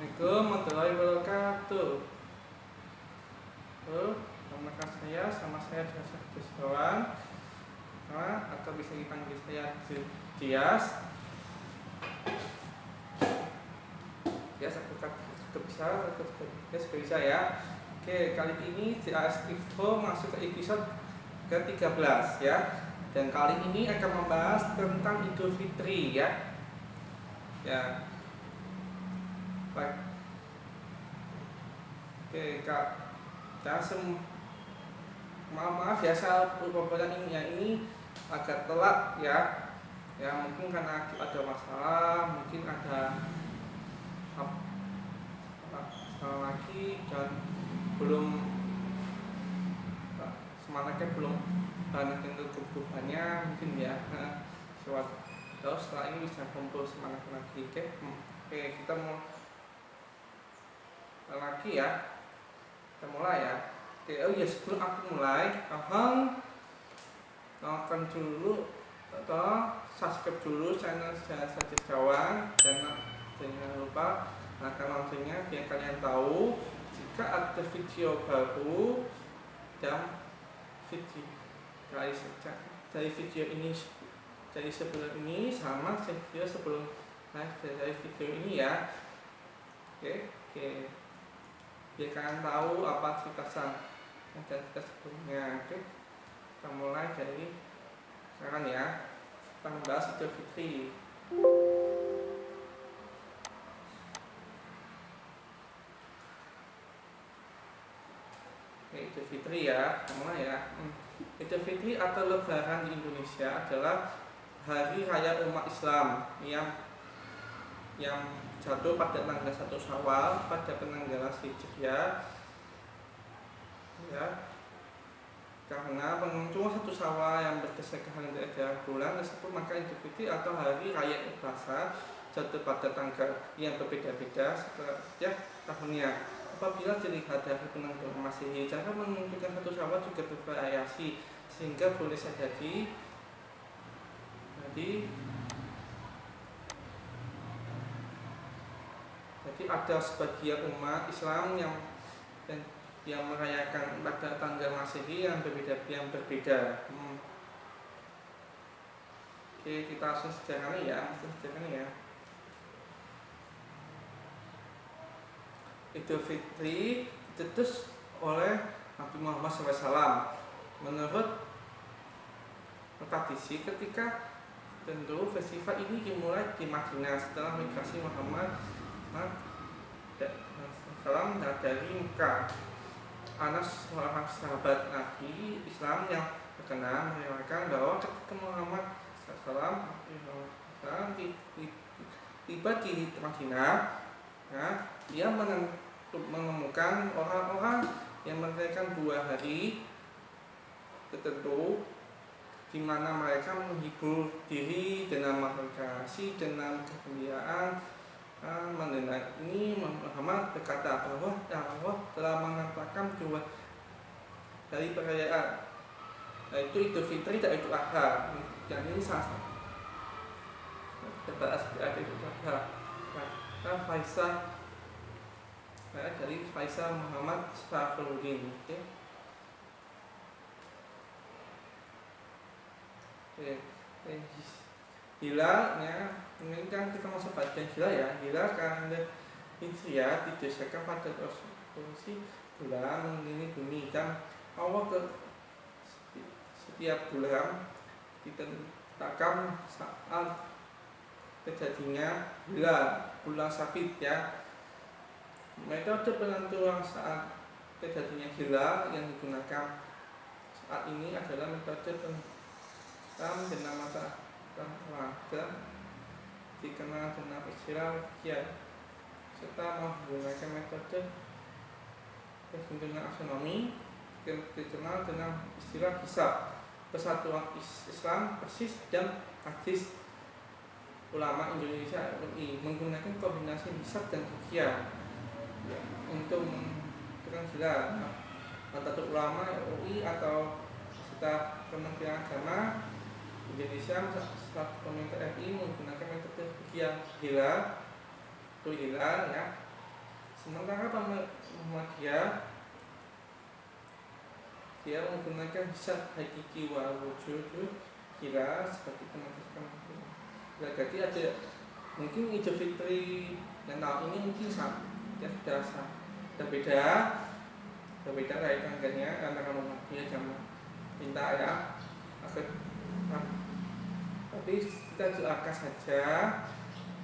Assalamualaikum warahmatullahi wabarakatuh. Nama saya sama saya Jasa Gustawan, atau bisa dipanggil saya Dias. Dias aku bisa ya. Oke, kali ini Dias Info masuk ke episode ke-13 ya. Dan kali ini akan membahas tentang Idul Fitri ya. Ya. Baik. Oke, Kak. Maaf ya, saya pembuatan ini agak telat ya. Ya mungkin karena ada masalah, mungkin ada masalah lagi dan belum semangatnya belum banyak yang kebutuhannya mungkin ya. Terus setelah ini bisa kumpul semangat lagi. Oke, kita mau lagi ya. Kita mulai ya. Oke, oh ya sebelum aku mulai, nonton dulu atau subscribe dulu channel saya Gustawan dan jangan lupa nyalakan loncengnya biar kalian tahu jika ada video baru dan video dari video ini dari sebelum ini sama video sebelum dari video ini ya. Oke. Biar kalian tahu apa cerita dan kita sebelumnya. Oke, kita mulai dari sekarang ya. Kita membahas Idul Fitri. Oke, Idul Fitri ya, kita mulai ya. Idul Fitri atau Lebaran di Indonesia adalah hari raya umat Islam yang jatuh pada tanggal 1 Syawal pada penanggalan Hijriah ya, karena pengunjung 1 Syawal yang berdasarkan hari bulan tersebut, maka Idul Fitri atau hari raya puasa jatuh pada tanggal yang berbeda-beda setiap tahunnya. Apabila dilihat dari penanggalan Masehi, cara menentukan 1 Syawal juga bervariasi sehingga boleh saja jadi ada sebagian umat Islam yang merayakan pada tanggal Masehi yang berbeda. Oke, kita langsung sejarahnya ya. Idul Fitri dicetus oleh Nabi Muhammad SAW. Menurut tradisi, ketika tentu festival ini dimulai di Madinah setelah migrasi Muhammad salam dari Mekah. Anas, seorang sahabat Nabi Islam yang terkenal, meriwayatkan bahwa ketika Muhammad SAW tiba di Madinah, dia menemukan orang-orang yang merayakan 2 hari tertentu, di mana mereka menghibur diri dengan markasi, dengan kegembiraan. Mengenai ini Muhammad berkata bahwa Allah telah mengatakan 2 dari perayaan, yaitu Idul Fitri dan Idul Adha. Dan ini salah satu Idul Adha. Dari Faisal Muhammad Safaruddin. Hilalnya, ini kan kita masuk pada hilal ya. Hilal kalender Hijriah didasarkan pada posisi bulan mengelilingi bumi, dan Allah setiap bulan ditetapkan saat terjadinya hilal bulan sabit ya. Metode penentuan saat terjadinya hilal yang digunakan saat ini adalah metode dengan mata warga dikenal dengan istilah ruqyah, serta menggunakan metode perhitungan astronomi dikenal dengan istilah hisab. Persatuan Islam Persis dan Hadis Ulama Indonesia (MUI) menggunakan kombinasi hisab dan ruqyah untuk menentukan hilal. Nahdlatul Ulama (UI) atau serta Kementerian Agama Indonesia selaku pemerintah RI menggunakan metode ruqyah hilal ya, Sementara Muhammadiyah dia menggunakan hisab hakiki wal wujud kira sebagai penentukan. Jadi ada mungkin Idul Fitri dan tahun ini mungkin sama, ya sudah berbeda kayak tanggalnya antara Muhammadiyah sama minta ya. Tapi kita doakan saja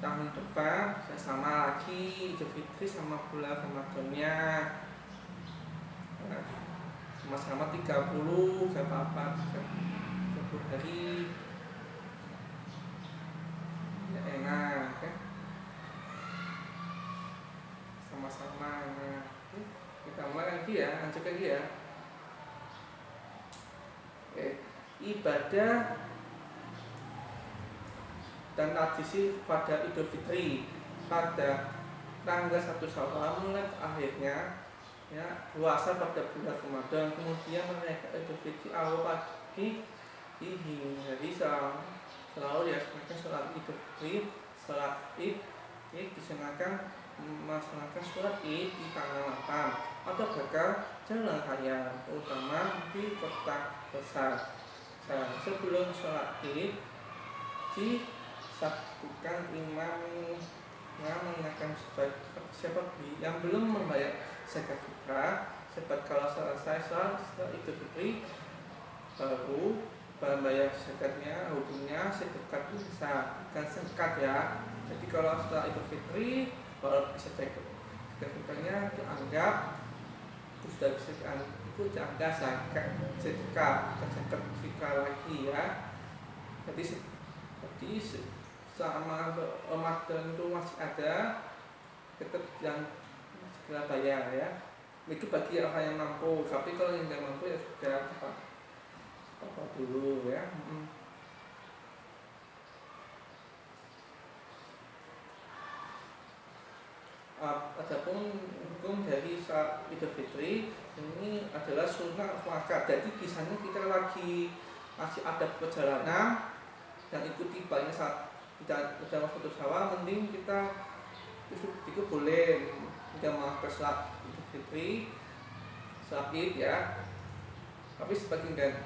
tahun depan bisa sama lagi Idul Fitri sama bulan Ramadannya. Sama-sama 30, gak apa-apa 30 hari ya, enak kan, sama-sama enak. Kita mulai lagi ya, lanjut lagi ya. Ibadah dan tradisi pada Idul Fitri pada tanggal 1 Syawal mulai akhirnya ya puasa pada bulan Ramadan, kemudian mereka Idul Fitri awal pagi di hari selalu dilaksanakan sholat Idul Fitri, sholat Id disunahkan melaksanakan sholat Id di tanggal 8 atau bakal jalan raya terutama di kota besar. Sebelum sholat Id disabutkan imam mengingatkan siapa yang belum membayar zakat fitrah, sebab kalau selesai sholat Idul Fitri baru membayar zakatnya, hukumnya sedekah bisa kan singkat ya. Jadi kalau setelah Idul Fitri baru bisa zakat fitrahnya dianggap sudah bisa itu dianggap zakat fitrah lagi ya. Jadi selama Ramadan itu masih ada tetap yang segera bayar ya. Itu bagi orang yang mampu, tapi kalau yang tidak mampu ya sudah apa dulu ya. Adapun hukum dari saat Idul Fitri ini adalah sunnah muakkad. Jadi kisahnya kita lagi masih ada perjalanan dan itu tibanya saat kita udah masuk Syawal, mending kita itu boleh tidak mau sholat Idul Fitri, sholat Id ya. Tapi sebagian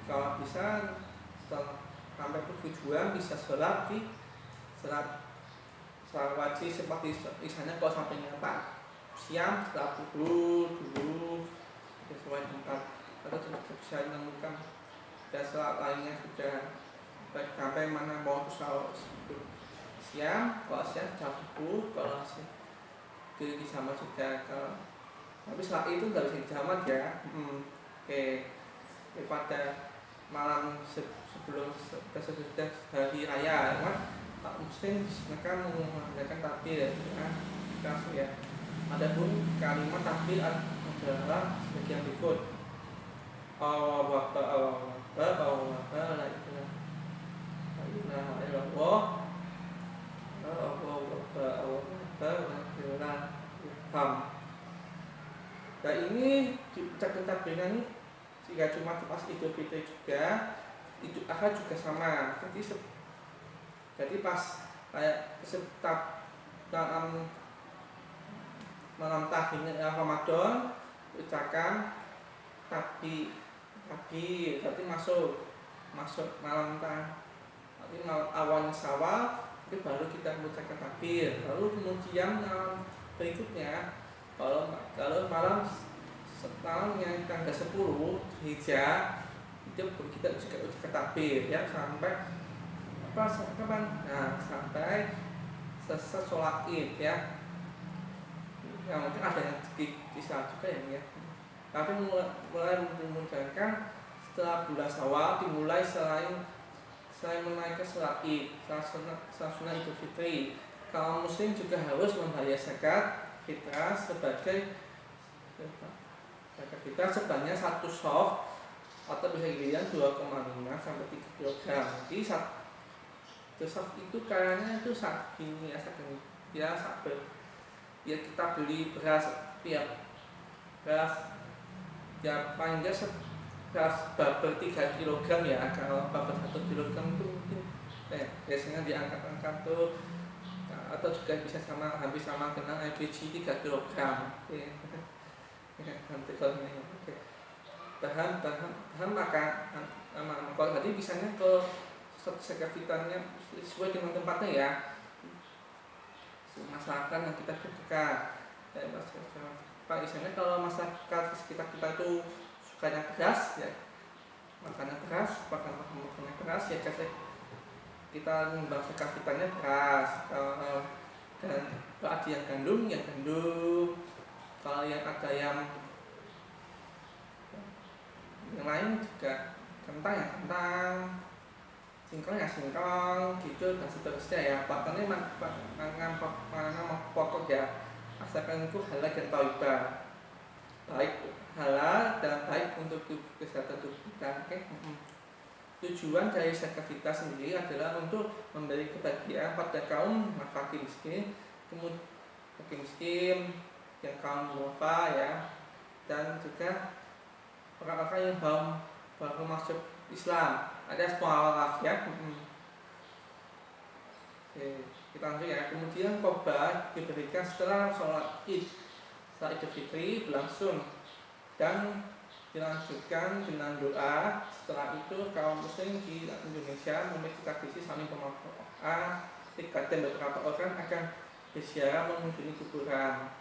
kalau bisa setelah sampai tujuan bisa sholat di sholat wajib seperti misalnya kalau sampai nyata siang sholat dulu sesuai tempat atau bisa menemukan dan sholat lainnya sudah sampai mana mau sholat siang, kalau siang jam 10, kalau di sama sudah tapi sholat itu nggak bisa dijamak ya. Pada malam sebelum sesudah hari raya kan tak muslim mereka mengadakan takbir ya. Adapun kalimat takbir adalah sebagian berikut: Allahu Akbar, Allahu Akbar, Allahu Akbar, la ilaha illallah, Allahu Akbar, Allahu Akbar, la ilaha. Nah ini ucapan takbirnya ini jika cuma pas Idul Fitri juga, Idul Adha juga sama. Jadi pas kayak setiap malam tahun Ramadan ucapkan tapi berarti masuk malam tapi malam awalnya Syawal itu baru kita mengucapkan takbir. Lalu kemudian malam berikutnya kalau malam yang tanggal 10 Hijjah itu kita juga ucapkan takbir ya sampai kapan? Nah, sampai selesai sholat Id ya. Yang mungkin ada yang kisah juga ya. Tapi mulai memungkinkan setelah bulan Syawal dimulai selain menaikkan sholat Id, sholat Idul Fitri. Kaum muslim juga harus membayar zakat fitrah sebagai zakat fitrah sebanyak 1 sof atau bisa dilihat 2,5 sampai 3 kg. Jadi sof itu kayaknya itu segini ya sampai ya kita beli beras beras ya paling enggak beras babel 3 kg ya. Kalau babel 1 kg itu mungkin biasanya diangkat-angkat tuh atau juga bisa sama hampir sama dengan LPG 3 kg. Oke. Nanti kalau ini oke. Bahan makan kalau tadi misalnya ke sekitarnya sesuai dengan tempatnya ya, masakan yang kita butuhkan. Pak misalnya kalau masyarakat sekitar kita itu sukanya keras ya, makanan keras ya kita membahas vitaminnya keras. Dan kalau ada yang gandum, kalau yang ada yang lain juga kentang, singkong gitu dan seterusnya ya. Pokoknya makanan pokok ya, asalkan itu halal dan thayyibah, baik halal dan baik untuk kesehatan tubuh kita. Oke. Tujuan dari zakat fitrah sendiri adalah untuk memberi kebahagiaan pada kaum fakir miskin, yang kaum duafa ya, dan juga orang-orang yang baru masuk Islam. Ada mualaf ya. Oke, kita lanjut ya. Kemudian korban diberikan setelah sholat Id, saat Idul Fitri berlangsung, dan dilanjutkan dengan doa. Setelah itu kaum muslim di Indonesia memiliki tradisi saling berdoa. Dan beberapa orang akan berziarah mengunjungi kuburan.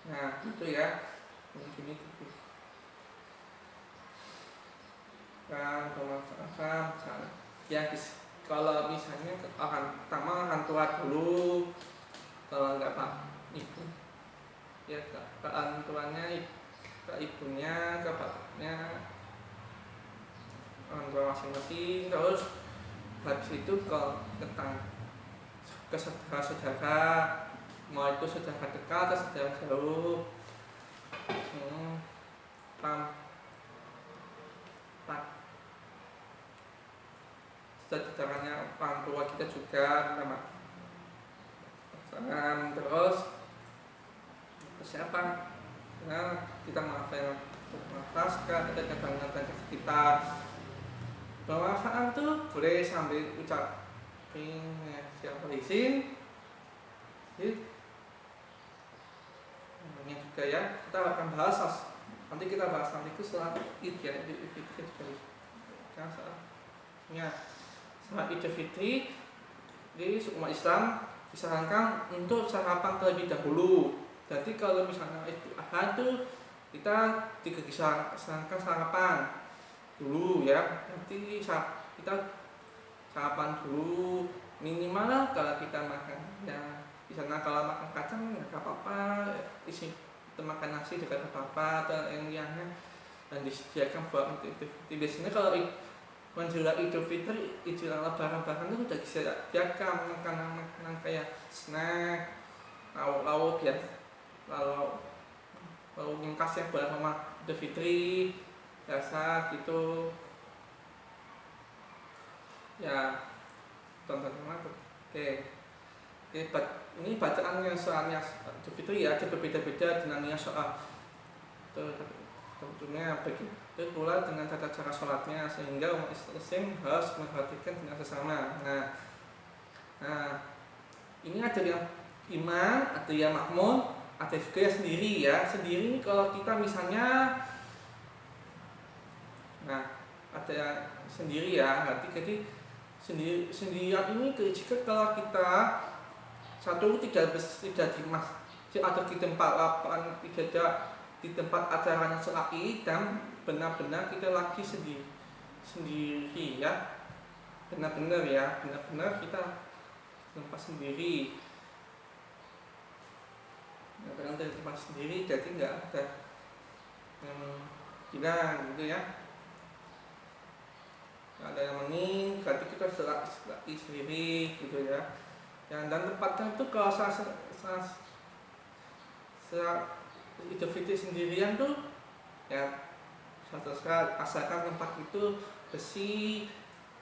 Nah itu ya, mengunjungi kuburan bermanfaat ya. Kalau misalnya orang tua dulu, kalau nggak pak ibu ya ke orang tuanya, ke ibunya, ke bapaknya, orang tua masing-masing. Terus habis itu ke saudara-saudara, mau itu saudara dekat atau saudara jauh. Saudaranya orang tua kita juga nama pasangan. Terus siapa? Nah, kita maafkan kita kebangan dan sekitar. Bermanfaat tuh boleh sambil ucap siapa izin. Ini juga ya, kita akan bahas nanti itu setelah Id ya, Idul Fitri ya. Setelah Idul Fitri di umat Islam disarankan untuk sarapan terlebih dahulu. Jadi kalau misalnya itu Adha tuh kita disarankan sarapan dulu ya. Nanti kita sarapan dulu minimal. Kalau kita makan ya di sana, kalau makan kacang nggak apa-apa, isi makan nasi juga nggak apa-apa, atau yang lainnya, dan disediakan buat Idul Fitri. Biasanya kalau menjelang Idul Fitri, lebaran itu sudah disediakan makanan kayak snack, lauk ya, lauk yang khas yang buat sama Idul Fitri biasa gitu ya, tonton-tonton. Oke, ini bacaannya soalnya Idul Fitri ya, berbeda-beda dengan yang soal tentunya begitu pula dengan tata cara sholatnya, sehingga umat Islam harus memperhatikan dengan sesama. Nah ini ada yang imam, ada yang makmum, ada juga yang sendiri ya. Sendiri kalau kita misalnya, ada yang sendiri ya, jadi sendirian ini jika kalau kita satu tidak di masjid atau di tempat lapangan ibadah, di tempat acaranya selai, dan benar-benar kita lagi sendiri ya, benar-benar kita tempat sendiri, benar-benar dari tempat sendiri, jadi nggak ada yang hilang gitu ya, nggak ada yang mening, berarti kita selai sendiri gitu ya. Dan tempatnya itu kalau saya Idul Fitri sendirian tuh ya, asalkan tempat itu bersih,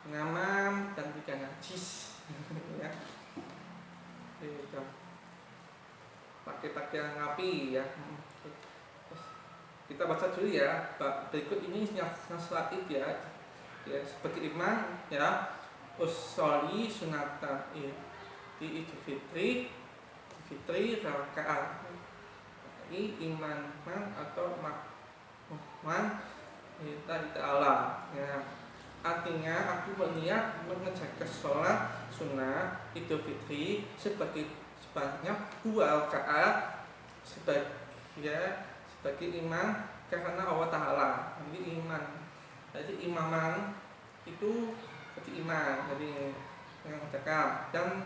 nyaman, dan tidak najis ya. Pakai pakaian rapi ya. Kita baca dulu ya. Berikut ini yang sholat Id ya. Seperti imam ya, usolli sunatan Jadi Idul Fitri rakaat ini iman atau makman lillahi ta'ala ya. Artinya aku berniat mengerjakan sholat sunnah Idul Fitri sebanyak 2 rakaat sebagai iman karena Allah Ta'ala. Jadi iman, jadi imaman itu seperti iman, jadi mengerjakan. Dan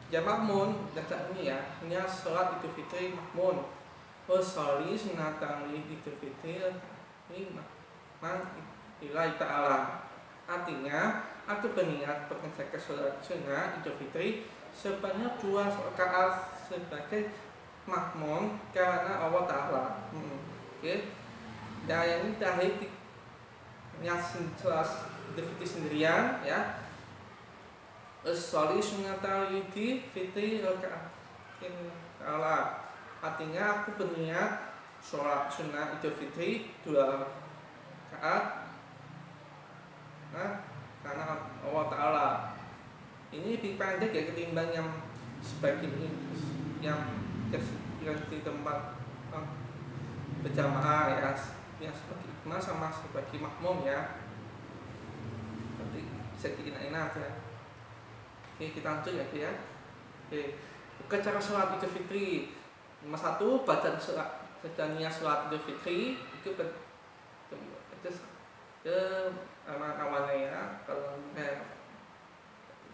ya makmun, dan ini ya sholat Idul Fitri makmun. Sholli sunatan Idul Fitri ini lillahi ta'ala. Artinya aku berniat mengerjakan sholat sunnah Idul Fitri sebanyak 2 rakaat sebagai makmum karena Allah Ta'ala. Okay. Dan yang ini terakhir yang sholat Idul Fitri sendirian ya. Sholli sunatan Idul Fitri rakaat ta'ala. Artinya aku berniat sholat sunnah Idul Fitri 2 rakaat karena Allah Ta'ala. Ini lebih pendek ya ketimbang yang sebagian ini yang di tempat berjamaah ya, yang sebagai imam sama sebagai makmum ya. Nanti bisa enak ya. Oke, kita lanjut ya. Oke, cara sholat Idul Fitri. Nomor 1, bacaan niat sholat Idul Fitri itu awalnya ya. Kalau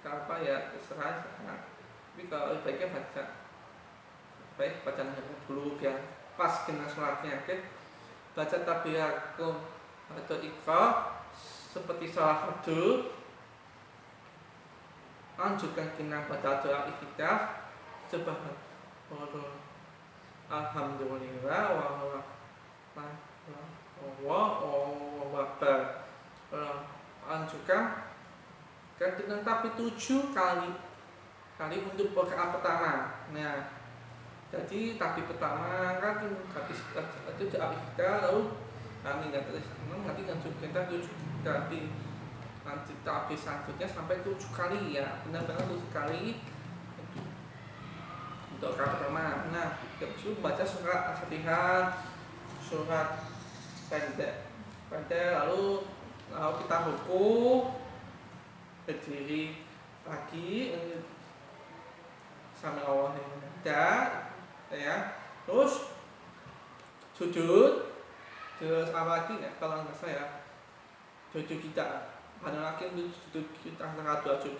apa ya terserah. Tapi kalau baiknya baca dulu biar pas dengan sholatnya. Okay? Baca tabiyakum atau iqra seperti sholat fardu. Lanjutkan dengan baca doa iftitah subhanallah alhamdulillah Allahu akbar. Lanjutkan dengan tapi 7 kali untuk rakaat pertama. Nah, jadi tapi pertama kan habis itu doa iftitah lalu kami nanti lanjutkan 7 kali. Nanti tapi selanjutnya sampai 7 kali ya, benar-benar 7 kali untuk rakaat pertama. Nah, habis itu baca surat Al-Fatihah, surat pendek lalu kita ruku, berdiri lagi sambil Allah ya, terus sujud, terus apa lagi ya kalau nggak saya sujud kita bangun lagi untuk sujud kita antara 2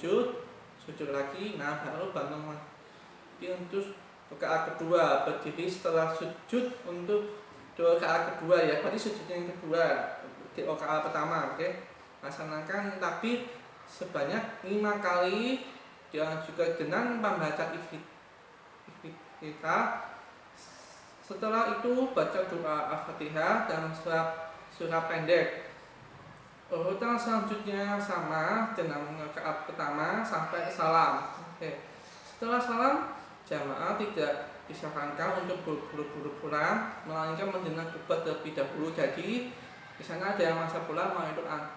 sujud lagi, nah baru bangun lagi untuk rakaat kedua, berdiri setelah sujud untuk rakaat kedua ya, berarti sujudnya yang kedua di rakaat pertama. Oke. Laksanakan tapi sebanyak 5 kali dan juga dengan membaca iftitah. Setelah itu baca doa Al-Fatihah dan surat pendek. Urutan selanjutnya sama dengan rakaat pertama sampai salam. Oke. Setelah salam, jamaah tidak disarankan untuk buru-buru pulang, melainkan mendengar khutbah terlebih dahulu. Jadi di sana ada yang masa pulang mau itu orang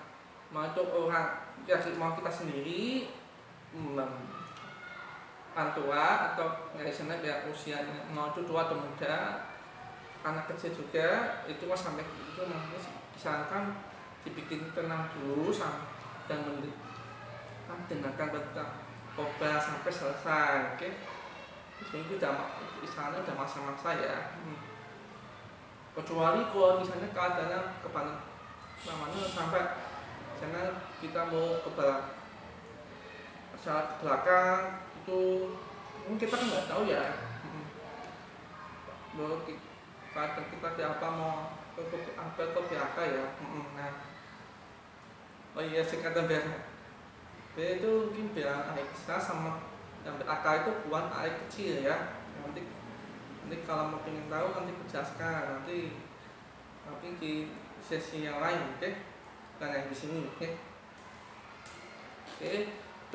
mau kita sendiri, antua atau dari sana ya usianya mau itu tua atau muda, anak kecil juga itu mas sampai itu nanti disarankan dibikin tenang dulu dan mendengarkan tentang khotbah sampai selesai. Oke. Itu di sana udah masa-masa ya. Kecuali kalau misalnya keadaannya namanya sampai sana kita mau ke belakang itu kita kan nggak tahu ya. Kadang kita siapa mau ke BAK ya. Nah, oh iya singkatan BAK itu mungkin bilang Aisyah sama yang BAK itu buat air kecil ya. Nanti kalau mau pengen tahu nanti jelaskan nanti di sesi yang lain, oke? Dan yang di sini, oke?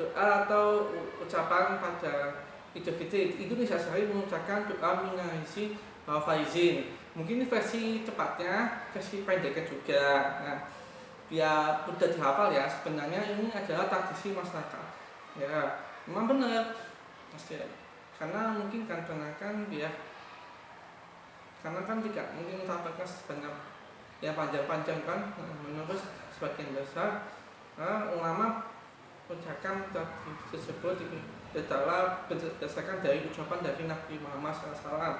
Doa atau ucapan pada Idul Fitri itu bisa saya mengucapkan doa minahisi faizin. Mungkin ini versi cepatnya, versi pendeknya juga. Nah, biar mudah dihafal ya. Sebenarnya ini adalah tradisi masyarakat. Ya, memang benar. pasti ada. Karena mungkin karena kan dia karena kan tidak mungkin sampaikan sebanyak ya panjang-panjang kan, menurut sebagian besar ulama ucapan tersebut adalah berdasarkan dari ucapan dari Nabi Muhammad SAW.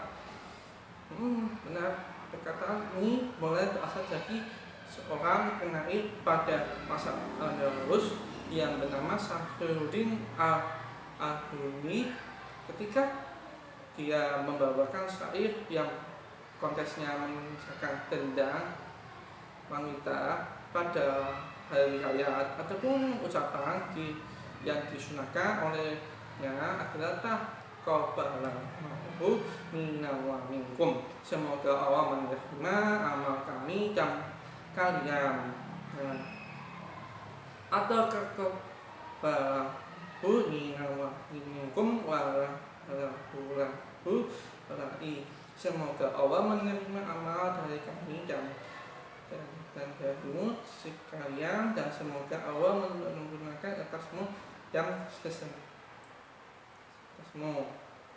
Benar, perkataan ini boleh berasal dari seorang penyair pada masa Andalus yang bernama Syahrudin Al-Huni. Ketika dia membawakan syair yang konteksnya mengisahkan tentang wanita pada hari raya ataupun ucapan yang disunahkan olehnya adalah taqabbalallahu minna wa minkum, semoga Allah menerima amal kami dan kalian. Atau taqabbalallahu minna wa minkum wa semoga Allah menerima amal dari kami dan darimu sekalian, dan semoga Allah menggunakan atasmu dan atasmu.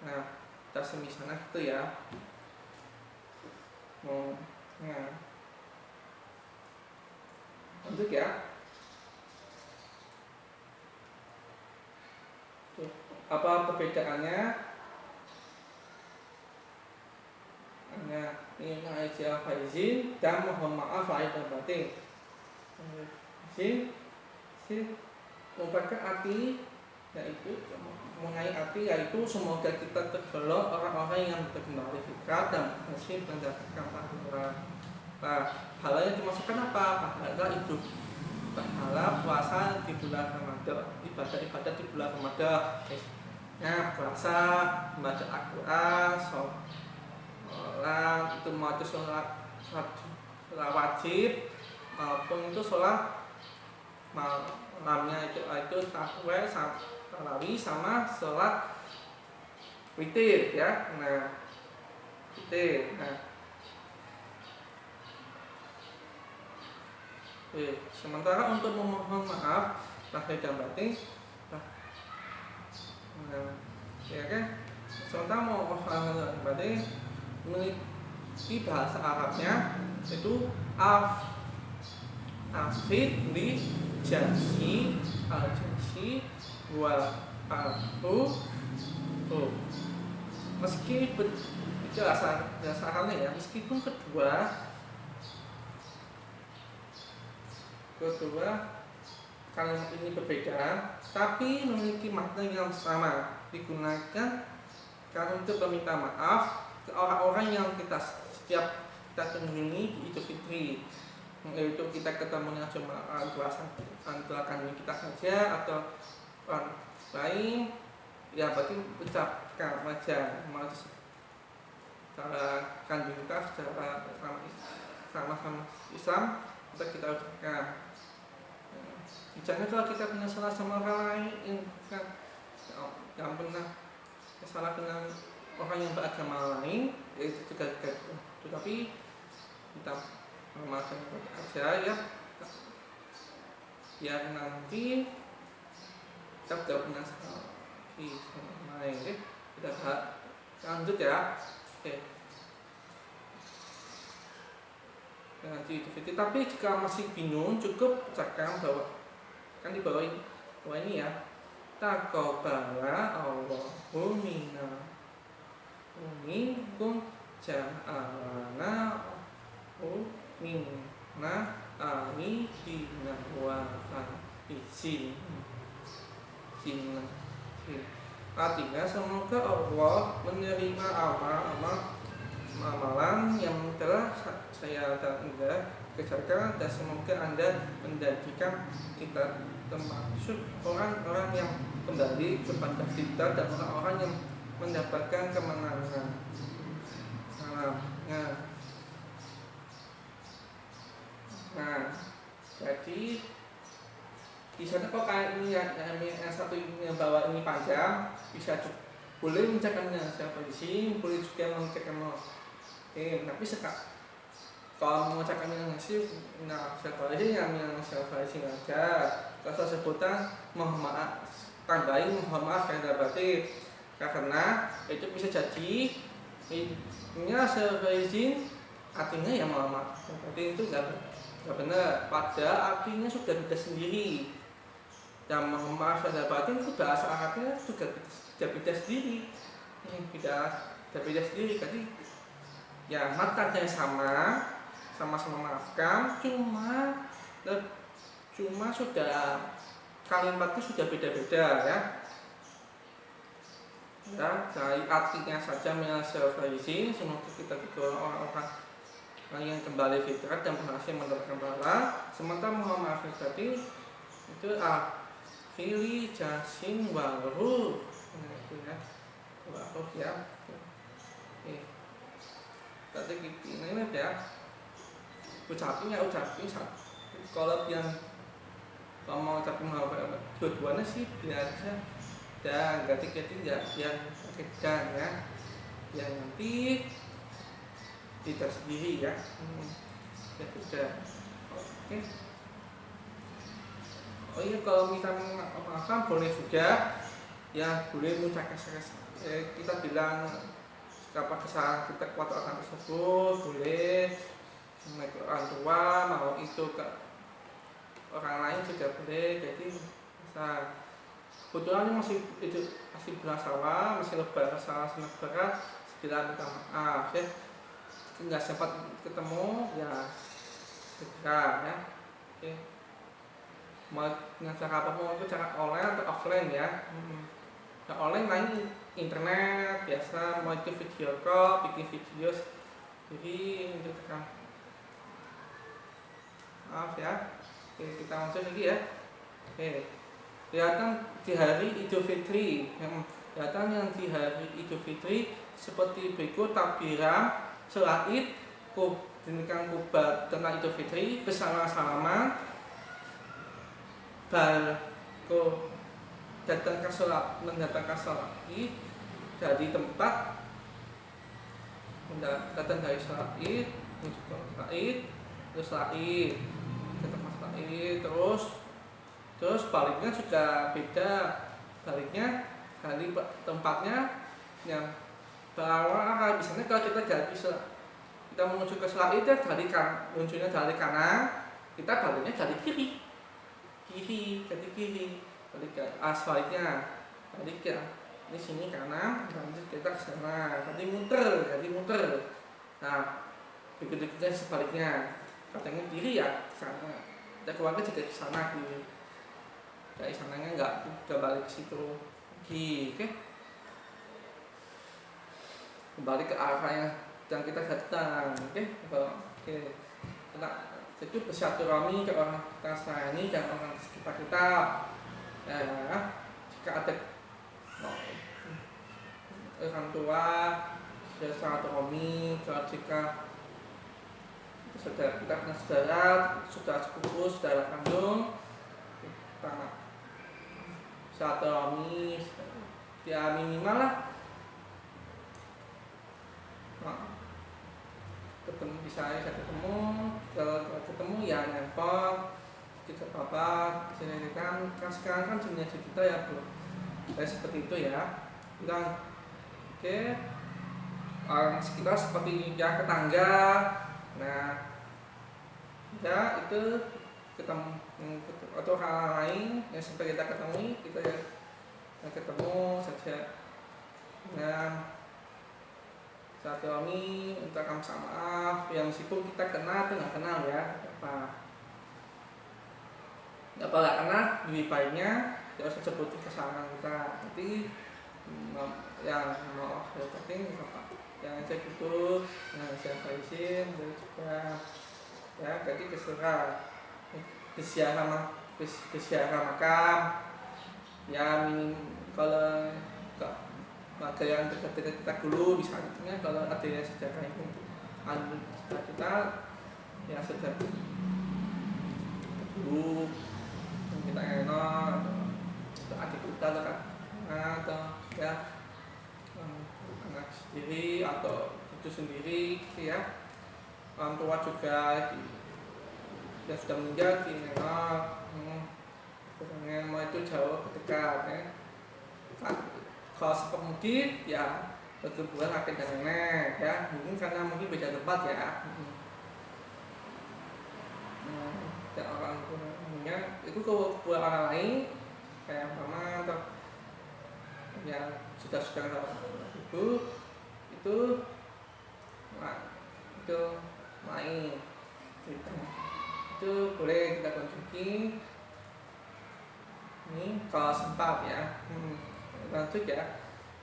Nah, tak semisalnya gitu ya. Nah, lanjut ya. Apa perbedaannya? Ini Aisyah Faizin dan mohon maaf lahir dan batin. Merupakan arti yaitu mengenai arti yaitu semoga kita tergolong orang-orang yang berkembali fitrah dan masih mendapatkan pahala. Nah, pahala yang dimaksudkan apa? Pahala itu pahala puasa di bulan Ramadan, ibadah-ibadah di bulan Ramadan. Nah, puasa, membaca Al-Quran, sholat itu mau sholat wajib maupun itu sholat malamnya itu tarawih sama sholat witir ya. Nah, witir. Nah, sementara untuk memohon maaf lahir dan batin, ya kan? Sementara mau lahir dan batin memiliki bahasa Arabnya itu afid li jasi al-jasi wal ahu. Meski dasarnya ya, meskipun kedua kalimat ini berbeda, tapi memiliki makna yang sama, digunakan karena untuk meminta maaf ke orang-orang yang setiap kita temui di Idul Fitri, yaitu kita ketemunya cuma antara kami kita saja atau orang lain, ya berarti ucapkan aja secara kandung kita secara sama Islam kita ucapkan. Misalnya kalau kita punya salah sama orang lain, kan yang pernah salah dengan orang yang beragama lain, itu juga tetapi kita memaafkan aja ya, biar nanti kita tidak pernah salah sama lain. Kita lanjut ya. Oke. Nanti itu. Tapi jika masih bingung, cukup ucapkan bahwa kan di bawah ini ya, taqabbala Allahu minkum ja'alana minna amidina wa izin. Artinya semoga Allah menerima amalan yang telah saya dan Anda kerjakan, dan semoga Anda menjadikan kita termasuk orang-orang yang kembali kepada kita dan orang-orang yang mendapatkan kemenangan. Nah, jadi di sana kok kayak ini yang satu yang bawah ini panjang, bisa boleh mencetaknya siapa di sini, boleh juga mencetaknya. Tapi kalau mengucapkan yang ngasih, nah siapa aja yang siapa sih aja. Kalau sebutan mohon maaf, tambahin mohon maaf kayak berarti karena itu bisa jadi ini seizin artinya ya Muhammad, berarti itu nggak benar. Pada artinya sudah beda sendiri. Dan Muhammad sudah batin itu bahasa Arabnya juga beda sendiri, beda sendiri. Jadi ya maknanya sama-sama maafkan, cuma sudah kalimatnya sudah beda-beda ya. Ya, dari artinya saja menyelesaikan semoga kita juga orang-orang yang kembali fitrat dan berhasil mendapatkan pahala. Sementara Muhammad tadi itu fili jasin waru itu ya, waru ya. Oke. Tadi ini ya ucapin kalau yang mau ucapin dua-duanya sih biasa dan ganti-ganti yang dan ya yang nanti tidak sendiri ya. Ya sudah. Oke. Oh iya, kalau misalnya maafkan boleh juga ya, boleh mengucapkan kita bilang apa kesalahan kita kepada orang tersebut, boleh ke orang tua, mau itu ke orang lain juga boleh. Jadi bisa kebetulan masih bermasalah, masih lebaran segera minta maaf ya. Nggak sempat ketemu ya segera ya. Oke. Mau cara apa, mau itu cara online atau offline ya. Nah, online lain internet biasa, mau itu video call, bikin video. Jadi untuk tekan maaf ya. Oke, kita masuk lagi ya. Oke. Kelihatan di hari Idul Fitri, kelihatan yang di hari Idul Fitri seperti berikut: takbiran, sholat id, demikian kubat tentang Idul Fitri, bersama-sama, mendatangkan sholat id dari tempat, datang dari sholat id, terus sholat id, ke tempat sholat id, terus baliknya juga beda, baliknya dari tempatnya yang berawal misalnya kalau kita menuju ke sholat id dari munculnya dari kanan, kita baliknya dari kiri, jadi kiri, balik ke sebaliknya, balik ke di sini kanan, lanjut kita ke sana, jadi muter. Nah, begitu juga sebaliknya, katanya kiri ya ke sana, kita keluarga juga ke sana kiri, dari sananya nggak balik ke situ lagi, oke? Kembali ke arah yang kita datang, oke? Kita itu bersilaturahmi ke orang kita sayang dan orang sekitar kita. Ya, jika ada orang tua, bersilaturahmi. Jika kita punya saudara sepupu, saudara kandung, kita silaturahmi ya minimal lah. Saya ketemu, kalau ketemu ya nempel kita bapak sini kan sekarang kan dunia kita ya bro, kayak seperti itu ya bilang. Oke, orang sekitar seperti ya tetangga, nah ya itu ketemu atau hal lain yang sampai kita ketemu, kita ya ketemu saja dengan saat kami minta maaf ya, meskipun kita kenal atau nggak kenal ya, nggak kenal, lebih baiknya tidak usah sebutin kesalahan kita. Nanti yang mau penting yang aja gitu, siapa izin dan juga ya, jadi keserah keziarah makam ya, kalau ada yang dekat-dekat kita dulu misalnya, kalau ada yang sejarah itu kita yang sejarah dulu kita enak, atau adik kita atau ya anak sendiri atau itu sendiri gitu ya, orang tua juga yang sudah meninggal di enak, mau itu jauh dekat ya. Kalau sepemudik ya berkumpul kakek dan nenek ya, mungkin karena mungkin beda tempat ya. Dan orang punya itu ke orang lain kayak mama atau yang sudah ibu itu itu main gitu. Itu boleh kita kunjungi ini kalau sempat ya. Lanjut ya,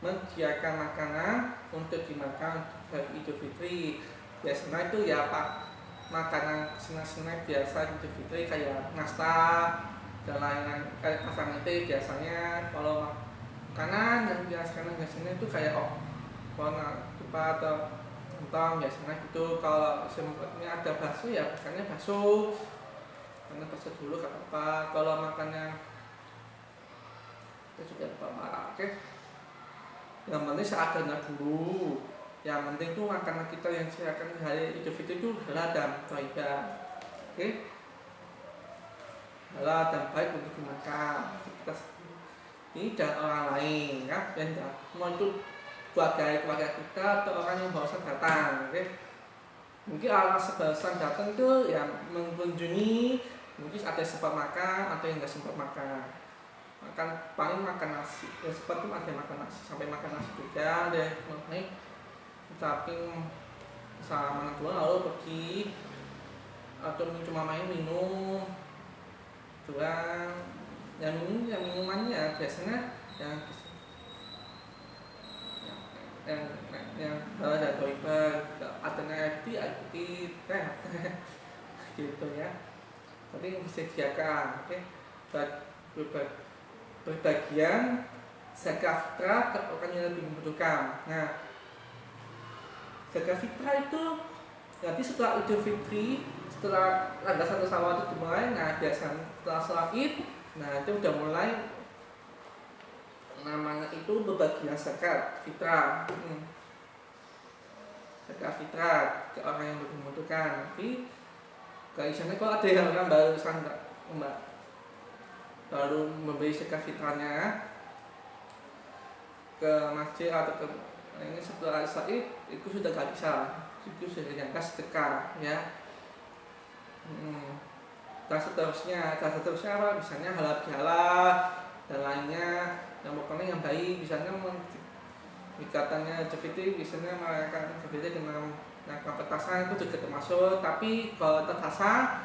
menyediakan makanan untuk dimakan dari Idul Fitri. Biasanya itu ya pak makanan snack biasa Idul Fitri kayak nastar dan lain-lain. Kayak pasang itu biasanya kalau makanan yang biasanya itu kayak warna tupat atau kentang biasanya gitu. Kalau sempatnya ada bakso ya makannya bakso, karena bakso dulu gak apa-apa. Kalau makannya itu juga apa-apa, oke. Yang penting seadanya dulu. Yang penting itu makanan kita yang siapkan di hari Idul Fitri itu halal dan thayyibah, oke. Halal dan baik untuk dimakan kita ini dan orang lain ya, dan semua itu keluarga kita atau orang yang barusan datang, oke. Mungkin orang sebarusan datang itu yang mengunjungi, mungkin ada sempat makan atau yang nggak sempat makan. Paling makan nasi ya, seperti ada makan nasi sampai makan nasi juga deh nih, tapi sama anak tua lalu pergi atau cuma main minum doang. Yang minumannya biasanya yang ada toilet ada air putih teh gitu ya, tapi bisa disediakan, oke. Berbagian zakat fitrah ke orang yang lebih membutuhkan. Nah, zakat fitrah itu nanti setelah Idul Fitri, setelah tanggal 1 Syawal itu dimulai. Nah, biasanya setelah sholat Id, nah itu udah mulai namanya itu berbagian zakat fitrah. Zakat fitrah ke orang yang lebih membutuhkan. Nanti kayak misalnya kalau ada yang orang barusan mbak baru memberi zakat fitrahnya ke masjid atau ke ini setelah sholat Id itu sudah gak bisa, itu sudah dianggap sedekah ya. Dan seterusnya apa? Misalnya halal bihalal dan lainnya, yang pokoknya yang baik. Misalnya ikatan Idul Fitri biasanya merayakan Idul Fitri dengan petasan itu juga termasuk. Tapi kalau terasa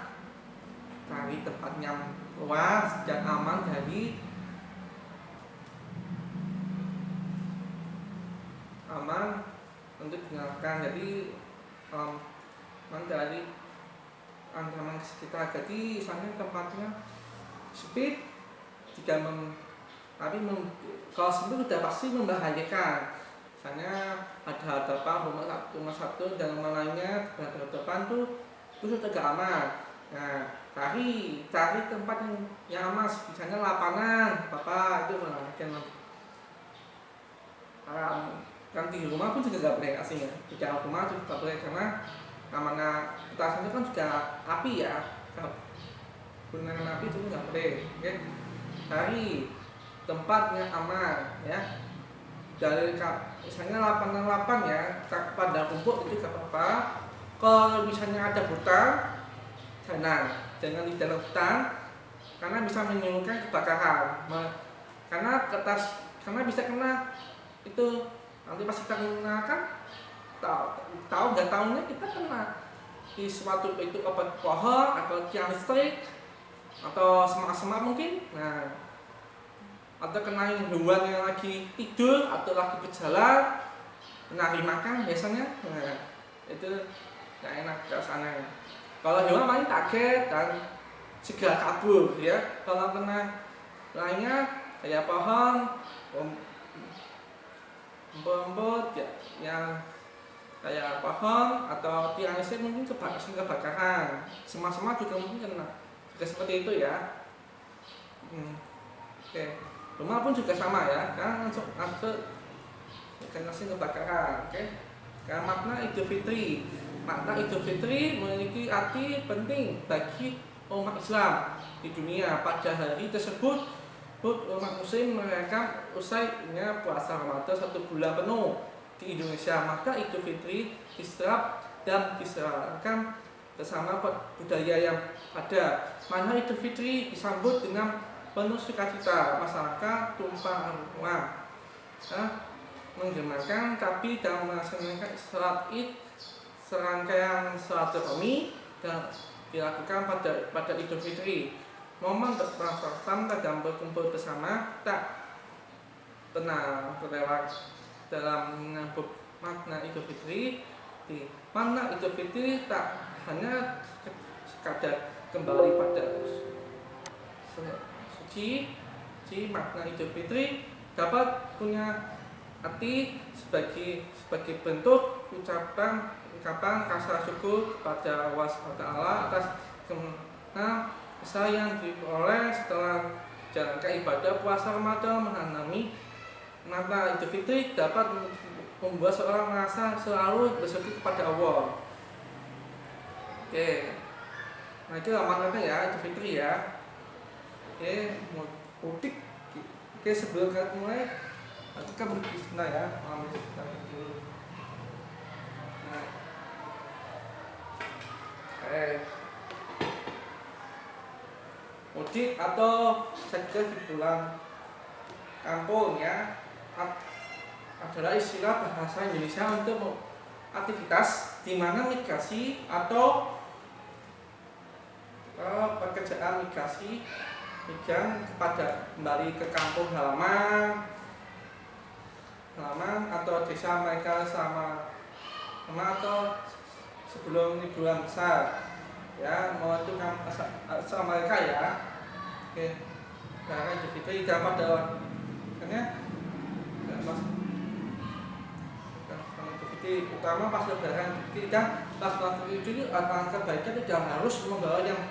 cari tempat yang luas dan aman dari untuk dinyalakan. Jadi dari ancaman sekitar. Jadi misalnya tempatnya sempit jika kalau sempit sudah pasti membahayakan. Misalnya ada hadapan rumah satu dan rumah lainnya ada hadapan tuh itu sudah gak aman. Nah, cari tempat yang aman, misalnya lapangan apa itu kan di rumah pun juga gak boleh aslinya. Di dalam rumah juga gak boleh karena namanya petasan itu kan juga api ya, gunakan api itu gak boleh, oke. Cari tempat yang aman ya. Dari misalnya lapangan ya, pada rumput itu gak apa-apa. Kalau misalnya ada hutan, jangan di dalam hutan karena bisa menimbulkan kebakaran. Karena bisa kena itu nanti pas kita menggunakan tahu nggak tahunya kita kena di suatu itu apa pohon atau tiang listrik atau semak-semak mungkin. Nah, atau kena hewan yang lagi tidur atau lagi berjalan nari makan biasanya. Nah, itu nggak enak ke sana. Kalau hewan paling kaget dan segera kabur ya. Kalau kena lainnya kayak pohon, rumput ya, yang kayak pohon atau tiang listrik mungkin kebakaran. Semak-semak juga mungkin kena. Juga seperti itu ya. Oke. Rumah pun juga sama ya, kan langsung kebakaran. Oke. Karena makna Idul Fitri memiliki arti penting bagi umat Islam di dunia. Pada hari tersebut umat muslim merayakan usainya puasa Ramadan 1 bulan penuh di Indonesia. Maka Idul Fitri diserap dan diserahkan bersama budaya yang ada. Mana Idul Fitri disambut dengan penuh sukacita, masyarakat tumpah ruah menggemarkan kapi dan melaksanakan sholat Id. Serangkaian silaturahmi dan dilakukan pada Idul Fitri. Momen berpasangan dan berkumpul bersama tak pernah terlewat dalam menyambut makna Idul Fitri, di mana Idul Fitri tak hanya sekadar kembali pada suci. Makna Idul Fitri dapat punya arti sebagai bentuk ucapan rasa syukur kepada Allah SWT atas kemana besar yang diperoleh setelah menjalankan ibadah puasa Ramadan. Menanami makna Idul Fitri dapat membuat seorang merasa selalu bersyukur kepada Allah. Oke, nah itu maknanya ya Idul Fitri ya. Oke, mudik. Oke, sebelum kita mulai, kita berbismillah ya. Dulu. Nah, mudik atau saja di pulang kampung ya adalah istilah bahasa Indonesia untuk aktivitas di mana migrasi atau pekerjaan migrasi kepada kembali ke kampung halaman atau desa mereka selama atau sebelum liburan besar ya, mau itu kan asal mereka ya. Oke, karena Idul Fitri dapat dalam karena Idul Fitri utama pas lebaran kita pas Idul Fitri alangkah baiknya tidak harus membawa yang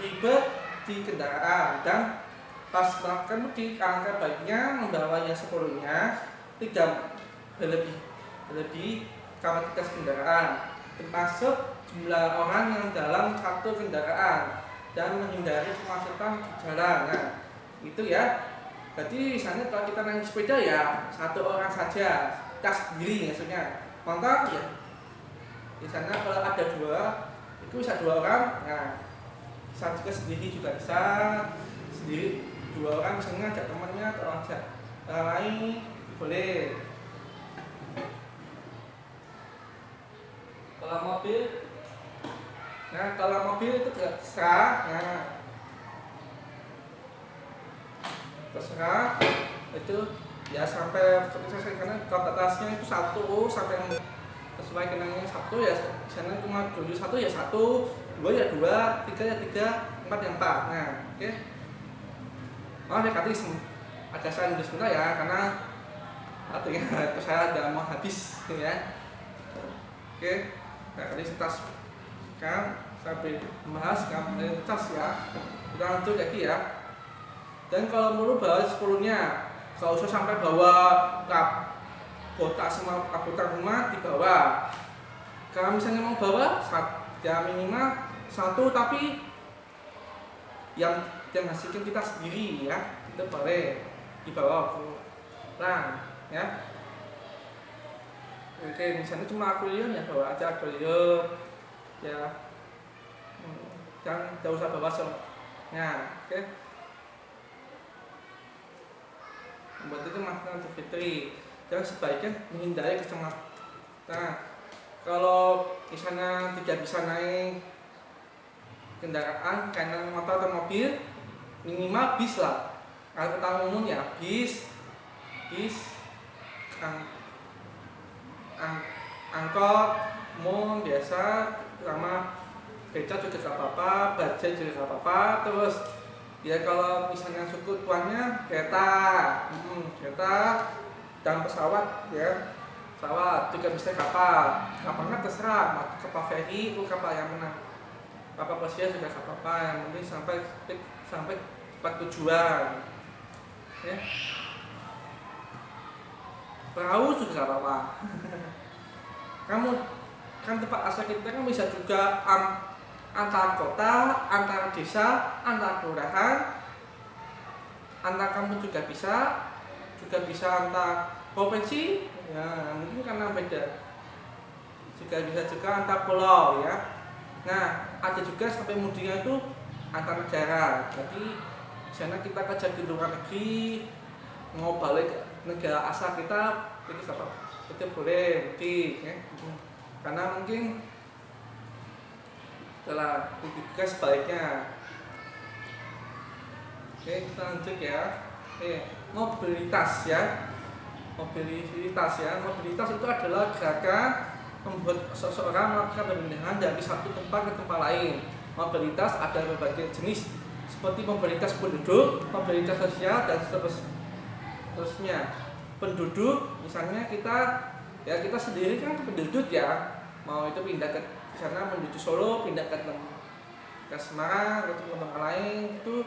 ribet di kendaraan, dan pas melakukan mudik alangkah baiknya membawanya sepenuhnya, tidak berlebih kapasitas kendaraan, termasuk jumlah orang yang dalam satu kendaraan dan menghindari kemacetan di jalan. Nah, itu ya. Jadi misalnya kalau kita naik sepeda ya satu orang saja, tas sendiri maksudnya. Mantap ya. Di sana kalau ada dua, itu bisa 2 orang. Nah, bisa juga sendiri juga bisa. Sendiri 2 orang misalnya ajak temannya atau ajak orang lain boleh. Kalau mobil itu terserah. Nah, terserah itu ya sampai karena batasnya itu 1 sampai sesuai kenangnya 1 ya sana cuma dulu 1 ya 1, 2 ya 2, 3 ya 3, 4 ya 4. Nah, oke. Oh, ya tadi ada saya nulis sebentar ya karena artinya itu saya udah mau habis ya. Oke. Nah, tadi kita kan sampai membahas tas ya. Kita lanjut lagi ya. Dan kalau perlu bawa sepuluhnya, kalau usah sampai bawa kotak semua kotak rumah dibawa. Kalau misalnya mau bawa ya minimal 1, tapi yang hasilkan kita sendiri ya, itu boleh dibawa pulang ya. Oke, misalnya cuma akuarium ya bawa aja akuarium ya, jangan tidak usah bawa ya. Oke, buat itu makna Idul Fitri. Dan sebaiknya menghindari kecematan. Nah, kalau misalnya tidak bisa naik kendaraan karena motor atau mobil, minimal bis lah. Angkutan umum ya bis, angkot umum biasa, sama beca juga gak apa-apa, bajaj juga gak apa-apa. Terus ya kalau misalnya suku tuannya kereta dan pesawat ya, pesawat juga bisa kapalnya terserah, kapal feri itu kapal yang mana, kapal pesiar juga gak apa-apa, yang penting sampai tempat tujuan ya. Perahu juga gak apa-apa. Kamu kan tempat asal kita kan bisa juga antar kota, antar desa, antar kelurahan antar kampung juga bisa antar provinsi, ya mungkin karena beda, juga bisa juga antar pulau ya. Nah, ada juga sampai mudiknya itu antar negara. Jadi di sana kita kerja di luar negeri, mau balik ke negara asal kita, itu boleh mudik ya. Karena mungkin setelah juga sebaliknya. Oke, kita lanjut ya. Mobilitas ya. Mobilitas itu adalah gerakan membuat seseorang melakukan perpindahan dari satu tempat ke tempat lain. Mobilitas ada berbagai jenis seperti mobilitas penduduk, mobilitas sosial, dan seterusnya. Penduduk, misalnya kita sendiri kan penduduk ya, mau itu pindah ke sana menuju Solo, pindah ke Semarang, ke tempat lain itu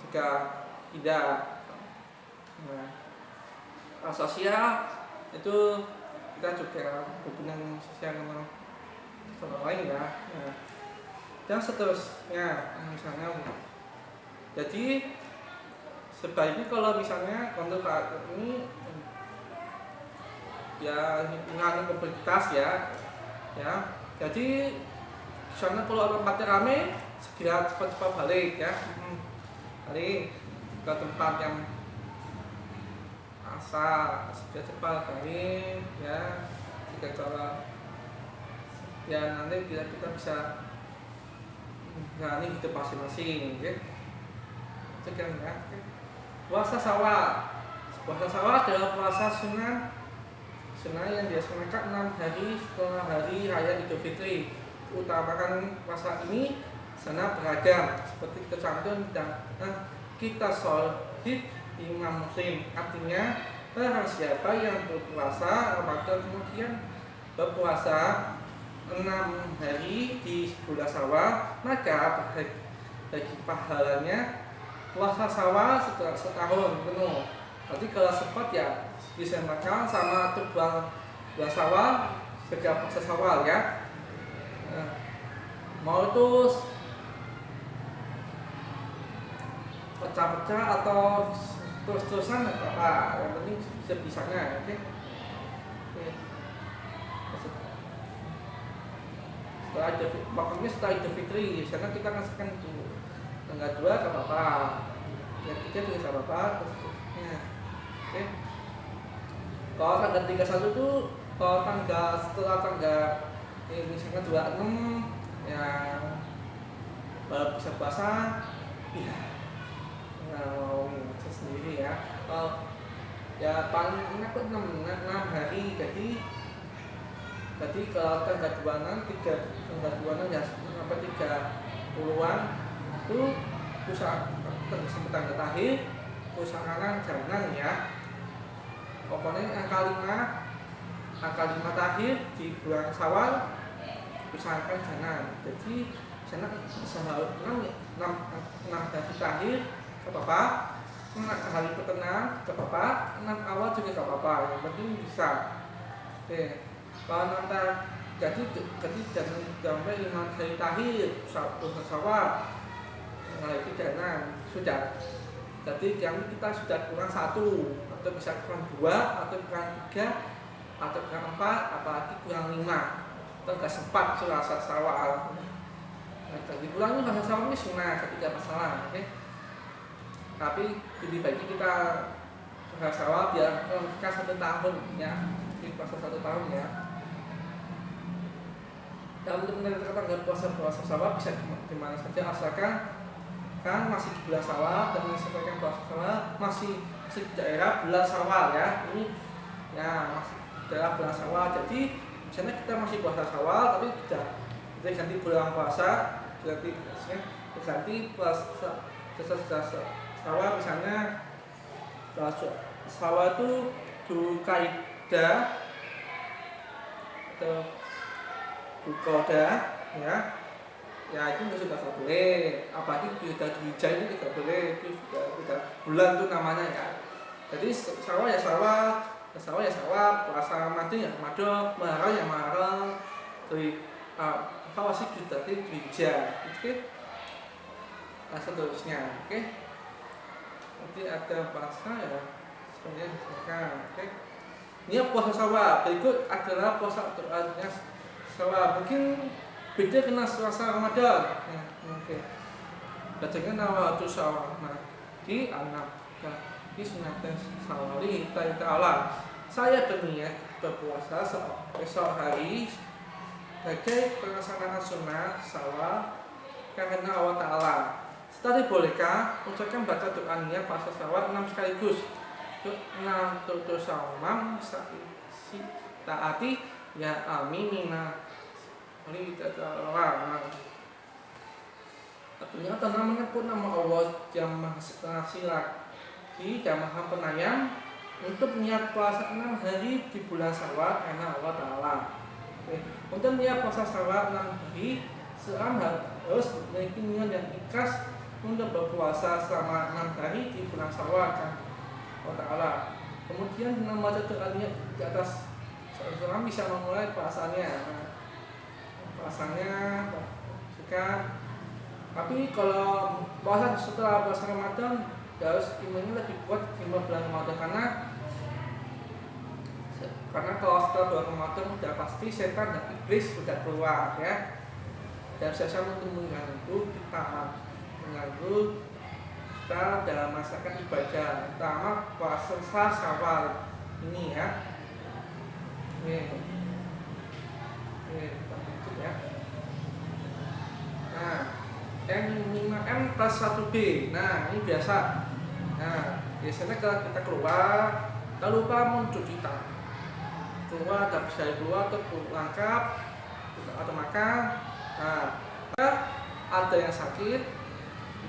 juga tidak. Nah, sosial itu kita juga hubungan sosial dengan orang lain ya. Nah, dan seterusnya misalnya. Jadi sebaiknya kalau misalnya untuk saat ini ya mengalami mobilitas ya. Jadi misalnya kalau tempatnya rame, segera cepat-cepat balik ya. Balik ke tempat yang asal, segera cepat balik ya. Jika kalau ya nanti kita bisa menjalani hidup masing-masing, okay? Sekian ya. Okay. Puasa Syawal adalah puasa sunnah yang dilaksanakan 6 hari setelah hari raya Idul Fitri. Utamakan puasa ini sana beragam seperti tercantum dan kita Shahih Imam Muslim. Artinya barang siapa yang berpuasa Ramadan kemudian berpuasa 6 hari di bulan Syawal, maka bagi pahalanya puasa Syawal setahun penuh. Nanti kalau sempat ya bisa makan sama tuh bulan Syawal, segera puasa Syawal ya. Mau itu pecah-pecah atau terus-terusan apa, yang penting sebisanya, oke? Setelah Idul Fitri, karena kita kasihkan itu tanggal 2 gak apa-apa, yang 3 juga gak apa-apa, terusnya, oke? Kalau tanggal 31 tuh, kalau setelah tanggal misalnya 26 ya baru bisa puasa, ya mau sendiri ya. Kalau ya paling enak tuh 6 hari, jadi kalau tanggal 26 ya sampai 30-an itu tanggal terakhir usahakan jangan ya. Pokoknya angka 5 terakhir di bulan Syawal usahakan jangan. Jadi sana usahakan 6 hari terakhir gak apa-apa, 6 hari pertengahan gak apa-apa, 6 awal juga gak apa-apa, yang penting bisa. Oke. Kalau nanti jadi jangan sampai 5 hari terakhir bulan Syawal, nah itu jangan, sudah. Jadi kita sudah kurang 1 atau bisa kurang 2 atau kurang 3 atau kurang 4, apalagi kurang 5 atau nggak sempat puasa Syawal. Nah, jadi pulang ini puasa Syawal ini sunnah, tidak masalah, oke? Tapi lebih baik kita puasa Syawal biar kita 1 tahun ya, puasa 1 tahun ya. Dan untuk menentukan tanggal puasa Syawal bisa di mana saja, asalkan kan masih di bulan Syawal dan menyesuaikan puasa Syawal masih di daerah bulan Syawal ya. Ini ya masih di daerah bulan Syawal. Jadi misalnya kita masih puasa Syawal tapi tidak ganti bulan puasa, ganti puasa Syawal, misalnya Syawal itu Dzulqa'dah atau Dzulqa'dah ya itu sudah tidak boleh, apalagi sudah Dzulhijjah itu tidak boleh, itu sudah bulan itu namanya ya. Jadi Syawal ya Syawal, puasa Ramadan ya Ramadan, Muharram ya Muharram, dari Fawasik juga Dzulhijjah, oke? Nah seterusnya, oke? nanti ada puasa ya sebenarnya misalkan oke. Ini puasa sawal, berikut adalah puasa Qur'annya sawal. Mungkin beda kena puasa Ramadan. Ya, oke. Bacanya nawatu sawal. Nah, di anak di sunatan sawali ta'ala. Saya berniat berpuasa esok hari sebagai pelaksanaan sunnah sawal karena Allah Ta'ala. Setelah bolehkah ucapkan baca doa niat puasa sawal 6 sekaligus? Nah, tutus sawam si taati ya aminina. Ini kita tahu. Artinya namanya pun nama Allah yang Maha Pengasih lagi dan Maha Penyayang untuk niat puasa 6 hari di bulan Syawal karena Allah Ta'ala. Untuk niat puasa Syawal 6 hari seorang harus memiliki niat yang ikhlas untuk berpuasa selama 6 hari di bulan Syawal kan Allah Ta'ala. Kemudian dengan membaca doa niat di atas, seorang bisa memulai puasanya. Puasanya jika tapi kalau puasa setelah puasa Ramadan harus imannya lebih kuat di bulan Ramadan karena kalau setelah bulan Ramadan sudah pasti setan dan iblis sudah keluar ya, dan sesuatu untuk mengganggu kita dalam masakan ibadah, terutama puasa Syawal ini ya. Kita lanjut ya. Nah, N5M plus 1B. Nah, ini biasa. Nah, biasanya kalau kita keluar, tak lupa mencuci tangan. Keluar, tak bisa keluar, terlangkap, atau makan. Nah, ada yang sakit,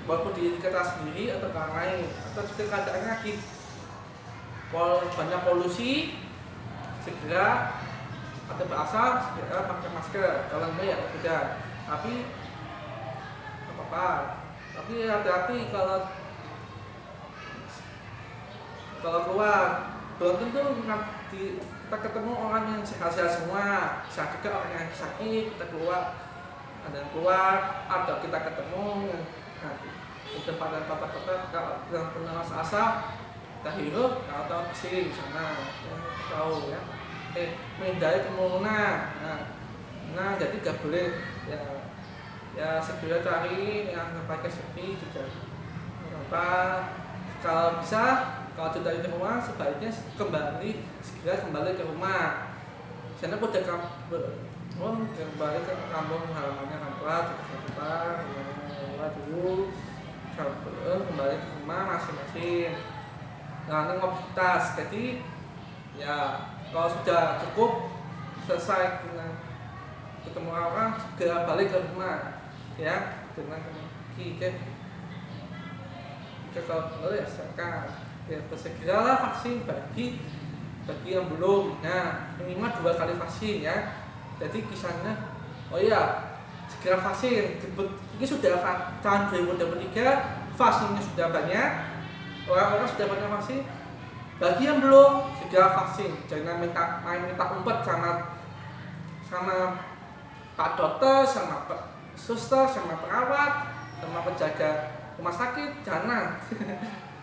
walaupun diri kita sendiri atau orang lain, atau juga keadaannya lagi banyak polusi, segera atau berasal segera pakai masker. Kalau enggak ya sudah. Tapi hati-hati kalau keluar, belum tentu kita ketemu orang yang sehat-sehat semua, bisa juga orang yang sakit kita keluar, atau kita ketemu di tempat-tempat yang punya rasa kita hirup atau kesini di sana, tahu ya. Menghindari kerumunan. Nah, jadi gak boleh ya segera cari yang pakai sepi juga. Kalau bisa, kalau sudah di rumah sebaiknya segera kembali ke rumah. Sana udah kembali ke kampung halamannya dulu, kembali ke rumah masing-masing. Nah, ini mobilitas. Jadi ya kalau sudah cukup selesai dengan ketemu orang, segera balik ke rumah ya, dengan kalau ya sekarang ya bersegeralah vaksin bagi yang belum. Nah, minimal 2 kali vaksin ya. Jadi kisahnya segera vaksin. Ini sudah tahun 2023, vaksinnya sudah banyak, orang-orang sudah banyak vaksin. Bagi yang belum, segera vaksin. Jangan minta umpet sama Pak Dokter, sama Pak Suster, sama perawat, sama penjaga rumah sakit, jangan.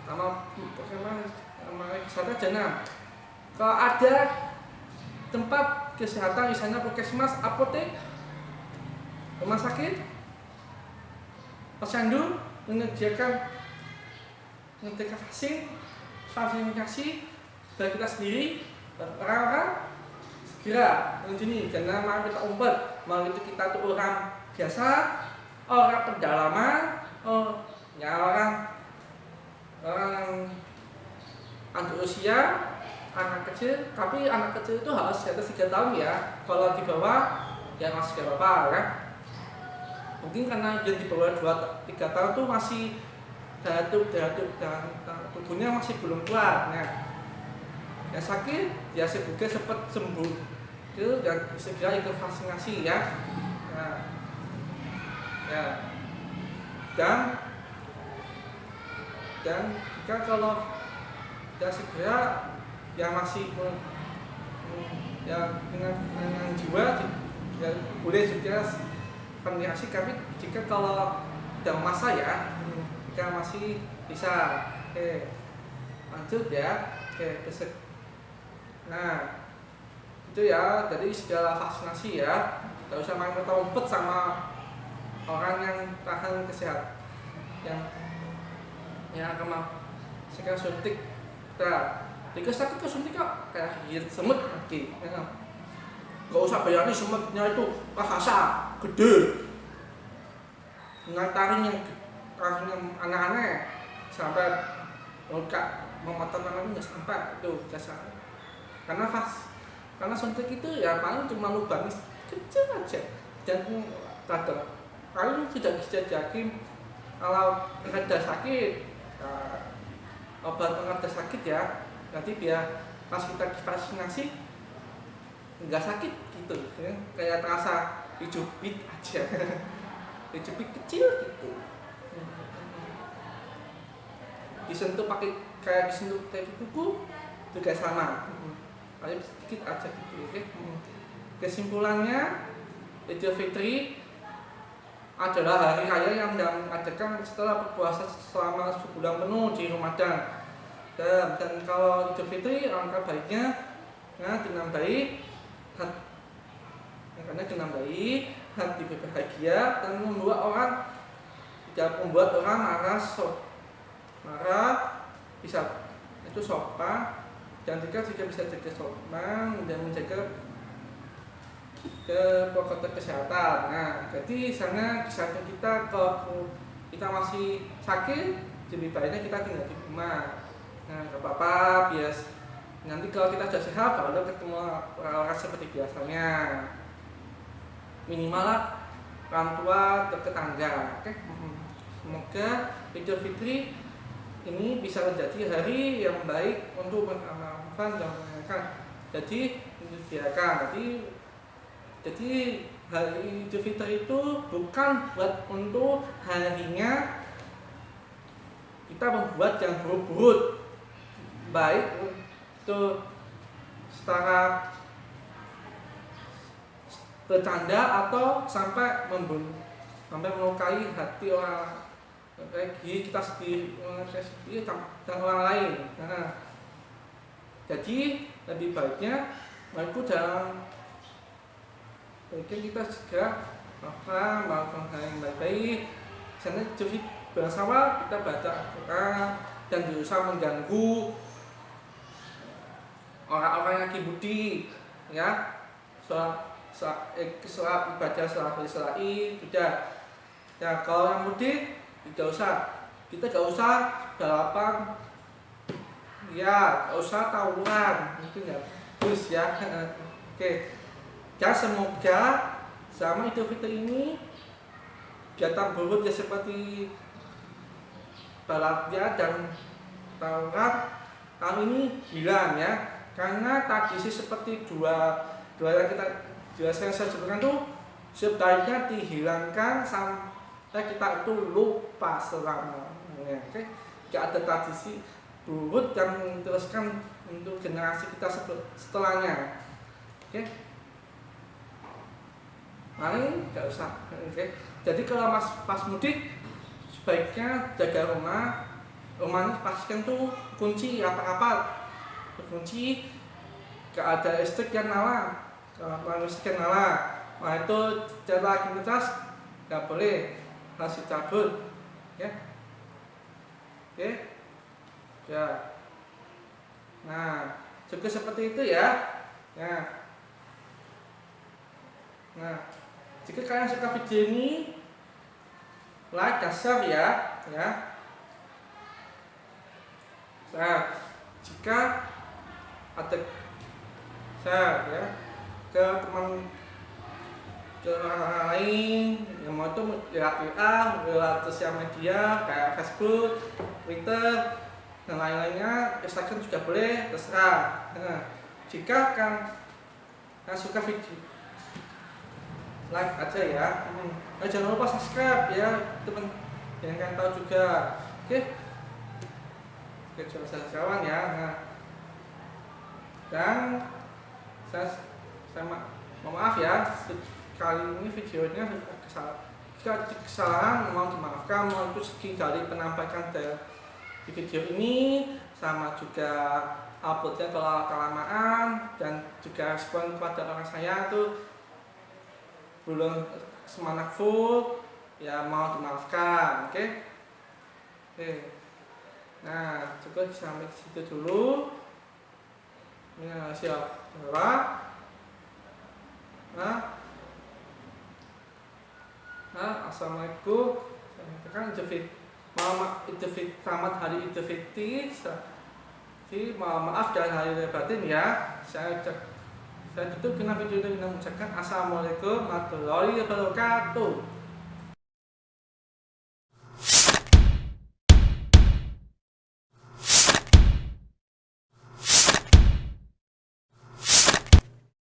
sama kesehatan jangan. Kalau ada tempat kesehatan misalnya puskesmas, apotek, rumah sakit, posyandu menyediakan vaksinasi bagi kita sendiri, orang-orang segera mengunjungi. Jangan mau kita umpet, mau itu kita tuh orang biasa, orang pedalaman, orang lanjut usia, anak kecil. Tapi anak kecil itu harus di atas 3 tahun ya. Kalau di bawah ya masih gak apa-apa ya. Mungkin karena dia di bawah 2-3 tahun tuh masih datuk dan tubuhnya masih belum kuat. Nah, yang sakit ya semoga cepat sembuh itu dan segera ikut vaksinasi ya. Nah, ya dan jika kalau ya segera yang masih ya dengan jiwa ya boleh segera vaksinasi. Tapi jika kalau dalam masa ya jika masih bisa Oke, lanjut ya. Oke, besok. Nah, itu ya, jadi segala vaksinasi ya, nggak usah main umpet sama orang yang tahan kesehatan, yang akan mau sekarang suntik. Nah, jika sakit ke suntik kok kayak gigit semut lagi, ya. Nggak usah bayani semutnya itu rasa gede, dengan taring yang aneh-aneh sampai luka memotong tangan nggak sampai itu kasar. Karena suntik itu ya paling cuma lubang kecil aja dan kadang paling tidak bisa jadi kalau ada sakit obat pengerda sakit ya, nanti biar pas kita vaksinasi nggak sakit gitu ya. Kayak terasa dijubit aja dijubit kecil gitu, disentuh pakai kayak disentuh kayak kuku juga sama, paling sedikit aja gitu. Oke. Kesimpulannya, Idul Fitri adalah hari raya yang diadakan setelah berpuasa selama sebulan penuh di Ramadan. Dan kalau Idul Fitri alangkah baiknya dinambahi hati berbahagia dan membuat orang marah bisa itu sopan, dan juga bisa jaga sopan dan menjaga protokol kesehatan. Nah, jadi misalnya kesehatan kita kalau kita masih sakit, lebih baiknya kita tinggal di rumah. Nah, gak apa-apa, bias nanti kalau kita sudah sehat baru ketemu orang seperti biasanya, minimal lah orang tua atau tetangga. Oke. Semoga Idul Fitri ini bisa menjadi hari yang baik untuk beramal dan menjalankan. Jadi hari Idul Fitri itu bukan buat untuk harinya kita membuat yang buruk-buruk, baik untuk secara bercanda atau sampai melukai hati orang, kita sendiri dan orang lain. Nah, jadi lebih baiknya kita segera melakukan hal yang baik-baik. Karena jadi bersama kita baca Al-Quran dan berusaha mengganggu orang-orang yang lagi budi, ya. Sholat ibadah sholat Id sudah. Ya, kalau yang mudik kita gak usah balapan, ya, gak usah tawuran, itu nggak bagus ya. Oke. Ya, semoga sama Idul Fitri ini kegiatan buruk ya seperti balapnya dan tawuran tahun ini hilang ya, karena tradisi seperti dua yang saya sebutkan tuh sebaiknya dihilangkan sampai kita itu lupa selamanya. Oke, gak ada tradisi buruk yang diteruskan untuk generasi kita setelahnya. Oke, paling gak usah. Oke, jadi kalau pas mudik sebaiknya jaga rumahnya pastikan tuh kunci rapat-rapat, kunci, gak ada listrik yang nyala. Kalau listrik yang nyala, nah itu cara aktivitas gak boleh, harus dicabut, ya. Oke, ya. Nah, juga seperti itu ya. Nah, jika kalian suka video ini, like dan share ya. Nah, jika ada share ya ke orang lain yang mau itu lewat WA, lewat sosial media kayak Facebook, Twitter dan lain-lainnya, Instagram juga boleh, terserah. Nah, jika kalian suka video, like aja ya. Jangan lupa subscribe ya teman, yang kalian tahu juga. Oke, kawan ya. Nah, dan saya maaf ya, kali ini videonya kesalahan mohon dimaafkan, mohon itu segi dari penampakan di video ini, sama juga uploadnya kalau kelamaan, dan juga respon kepada orang saya tuh belum semangat full, ya mau dimaafkan, oke? Oke. Nah, cukup sampai situ dulu. Ya, siap. Assalamualaikum. Kan Idul Fitri, selamat hari Idul Fitri. Maaf dan hari raya batin ya. Saya tutup dengan video ini dengan mengucapkan Assalamualaikum warahmatullahi wabarakatuh.